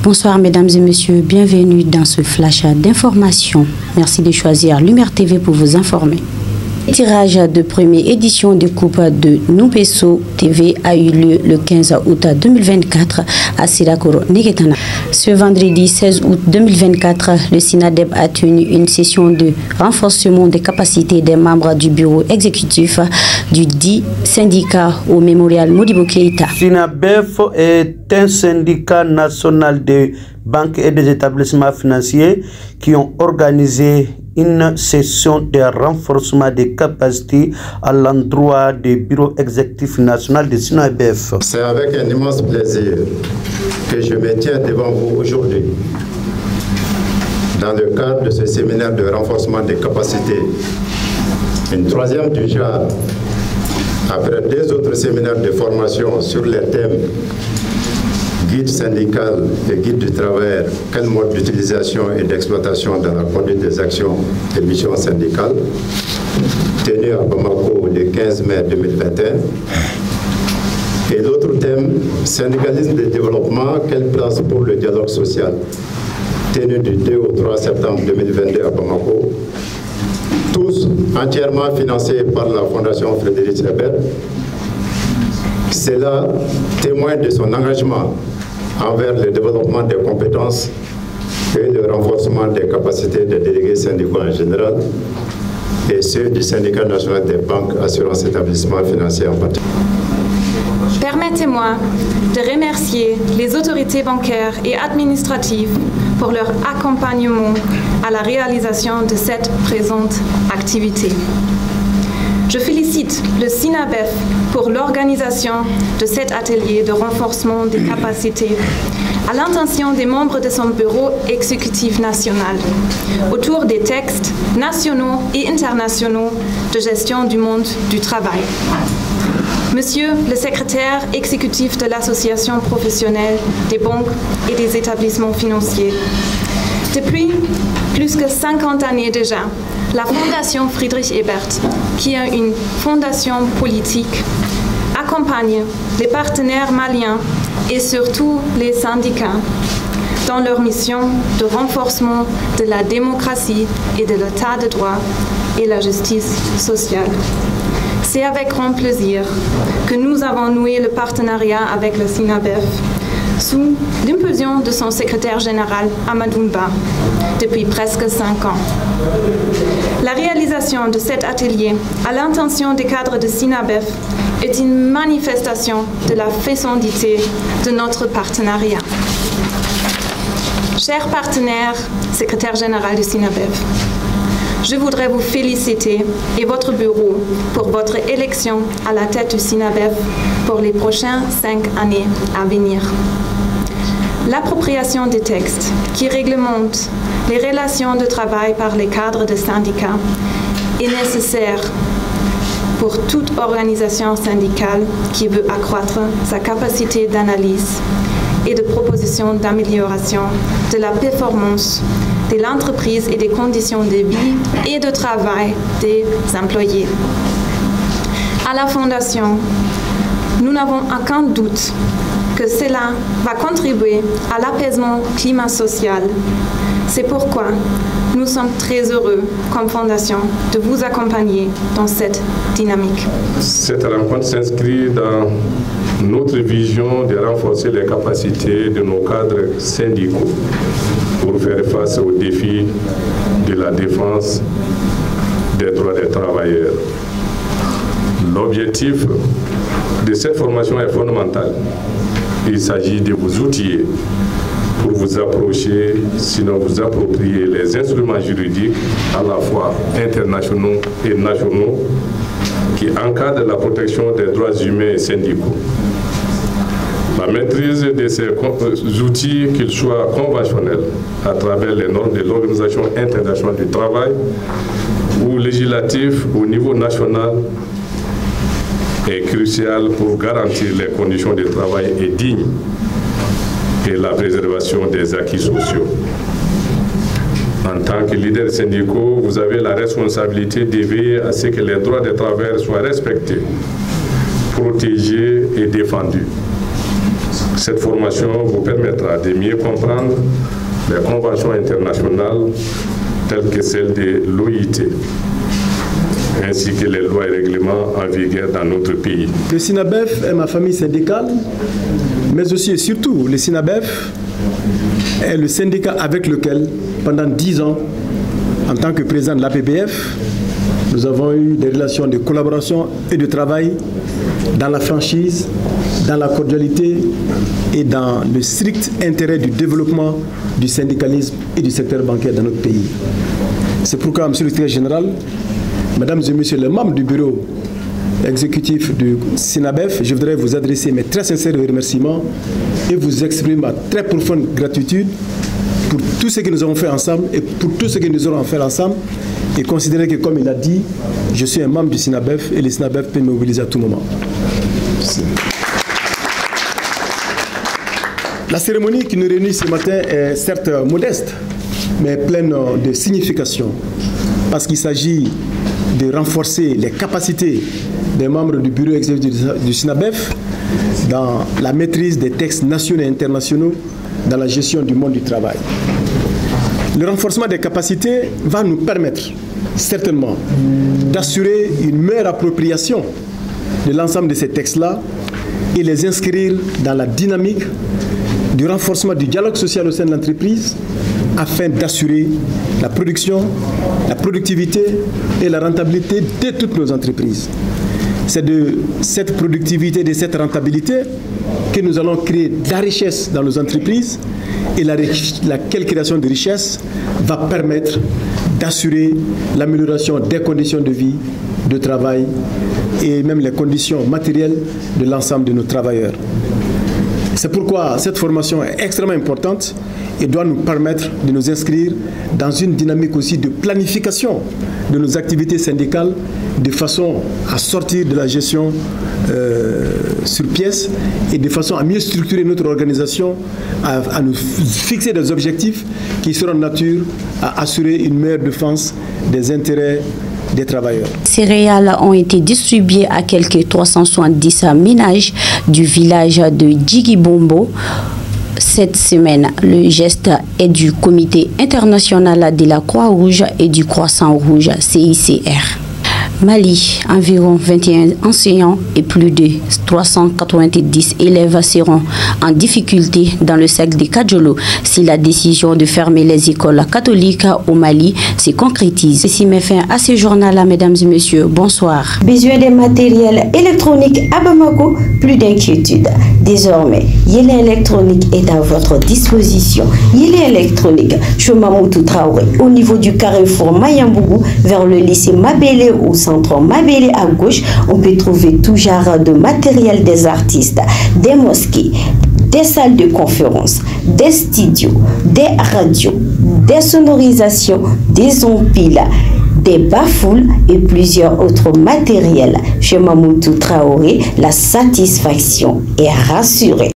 Bonsoir mesdames et messieurs, bienvenue dans ce flash d'information. Merci de choisir Lumière TV pour vous informer. Le tirage de première édition de Coupe de Nupeso TV a eu lieu le 15 août 2024 à Sirakoro, Neketana. Ce vendredi 16 août 2024, le SINADEB a tenu une session de renforcement des capacités des membres du bureau exécutif du dit syndicat au mémorial Modibo Keïta. SINABEF est un syndicat national des banques et des établissements financiers qui ont organisé une session de renforcement des capacités à l'endroit du bureau exécutif national de SINABEF. C'est avec un immense plaisir que je me tiens devant vous aujourd'hui dans le cadre de ce séminaire de renforcement des capacités, une troisième du genre, après deux autres séminaires de formation sur les thèmes guide syndical et guide du travail, quel mode d'utilisation et d'exploitation dans la conduite des actions et missions syndicales, tenu à Bamako le 15 mai 2021. Et l'autre thème, syndicalisme de développement, quelle place pour le dialogue social, tenu du 2 au 3 septembre 2022 à Bamako, tous entièrement financés par la Fondation Frédéric Ebert. Cela témoigne de son engagement envers le développement des compétences et le renforcement des capacités des délégués syndicaux en général et ceux du syndicat national des banques, assurances et établissements financiers en particulier. Permettez-moi de remercier les autorités bancaires et administratives pour leur accompagnement à la réalisation de cette présente activité. Je félicite le SINABEF pour l'organisation de cet atelier de renforcement des capacités à l'intention des membres de son bureau exécutif national autour des textes nationaux et internationaux de gestion du monde du travail. Monsieur le secrétaire exécutif de l'Association professionnelle des banques et des établissements financiers, depuis plus que 50 années déjà, la Fondation Friedrich Ebert, qui est une fondation politique, accompagne les partenaires maliens et surtout les syndicats dans leur mission de renforcement de la démocratie et de l'état de droit et la justice sociale. C'est avec grand plaisir que nous avons noué le partenariat avec le SINABEF sous l'impulsion de son secrétaire général Amadou Ba depuis presque 5 ans. La réalisation de cet atelier à l'intention des cadres de SINABEF est une manifestation de la fécondité de notre partenariat. Chers partenaires, secrétaire général du SINABEF, je voudrais vous féliciter et votre bureau pour votre élection à la tête du SINABEF pour les prochaines 5 années à venir. L'appropriation des textes qui réglementent les relations de travail par les cadres de syndicats est nécessaire pour toute organisation syndicale qui veut accroître sa capacité d'analyse et de proposition d'amélioration de la performance de l'entreprise et des conditions de vie et de travail des employés. À la Fondation, nous n'avons aucun doute que cela va contribuer à l'apaisement climat social. C'est pourquoi nous sommes très heureux, comme Fondation, de vous accompagner dans cette dynamique. Cette rencontre s'inscrit dans notre vision de renforcer les capacités de nos cadres syndicaux pour faire face aux défis de la défense des droits des travailleurs. L'objectif de cette formation est fondamental. Il s'agit de vous outiller pour vous approcher, sinon vous approprier les instruments juridiques à la fois internationaux et nationaux qui encadrent la protection des droits humains et syndicaux. La maîtrise de ces outils, qu'ils soient conventionnels à travers les normes de l'Organisation internationale du travail ou législatifs au niveau national, est crucial pour garantir les conditions de travail dignes et la préservation des acquis sociaux. En tant que leader syndicaux, vous avez la responsabilité de veiller à ce que les droits des travailleurs soient respectés, protégés et défendus. Cette formation vous permettra de mieux comprendre les conventions internationales telles que celle de l'OIT, ainsi que les lois et règlements en vigueur dans notre pays. Le SINABEF est ma famille syndicale, mais aussi et surtout le SINABEF est le syndicat avec lequel, pendant 10 ans, en tant que président de l'APBF, nous avons eu des relations de collaboration et de travail dans la franchise, dans la cordialité et dans le strict intérêt du développement du syndicalisme et du secteur bancaire dans notre pays. C'est pourquoi, Monsieur le Secrétaire général, Mesdames et Messieurs les membres du bureau exécutif du SINABEF, je voudrais vous adresser mes très sincères remerciements et vous exprimer ma très profonde gratitude pour tout ce que nous avons fait ensemble et pour tout ce que nous aurons fait ensemble, et considérer que, comme il a dit, je suis un membre du SINABEF et le SINABEF peut me mobiliser à tout moment. Merci. La cérémonie qui nous réunit ce matin est certes modeste, mais pleine de signification, parce qu'il s'agit de renforcer les capacités des membres du bureau exécutif du SINABEF dans la maîtrise des textes nationaux et internationaux dans la gestion du monde du travail. Le renforcement des capacités va nous permettre certainement d'assurer une meilleure appropriation de l'ensemble de ces textes-là et les inscrire dans la dynamique du renforcement du dialogue social au sein de l'entreprise afin d'assurer la production, la productivité et la rentabilité de toutes nos entreprises. C'est de cette productivité, de cette rentabilité que nous allons créer de la richesse dans nos entreprises, et laquelle création de richesse va permettre d'assurer l'amélioration des conditions de vie, de travail et même les conditions matérielles de l'ensemble de nos travailleurs. C'est pourquoi cette formation est extrêmement importante et doit nous permettre de nous inscrire dans une dynamique aussi de planification de nos activités syndicales de façon à sortir de la gestion sur pièce et de façon à mieux structurer notre organisation, à nous fixer des objectifs qui seront de nature à assurer une meilleure défense des intérêts des travailleurs. Ces céréales ont été distribuées à quelques 370 ménages du village de Djigibombo. Cette semaine, le geste est du Comité international de la Croix-Rouge et du Croissant-Rouge CICR. Mali, environ 21 enseignants et plus de 390 élèves seront en difficulté dans le cercle de Kadjolo si la décision de fermer les écoles catholiques au Mali se concrétise. Ceci met fin à ce journal-là, mesdames et messieurs. Bonsoir. Besoin de matériel électronique à Bamako, plus d'inquiétude. Désormais, Yélé électronique est à votre disposition. Yélé électronique, Chomamoutou Traoré, au niveau du carrefour Mayambougou, vers le lycée Mabélé au centre Mabélé à gauche, on peut trouver tout genre de matériel des artistes, des mosquées, des salles de conférence, des studios, des radios, des sonorisations, des ompiles, des bafoules et plusieurs autres matériels. Chez Mamoutou Traoré, la satisfaction est rassurée.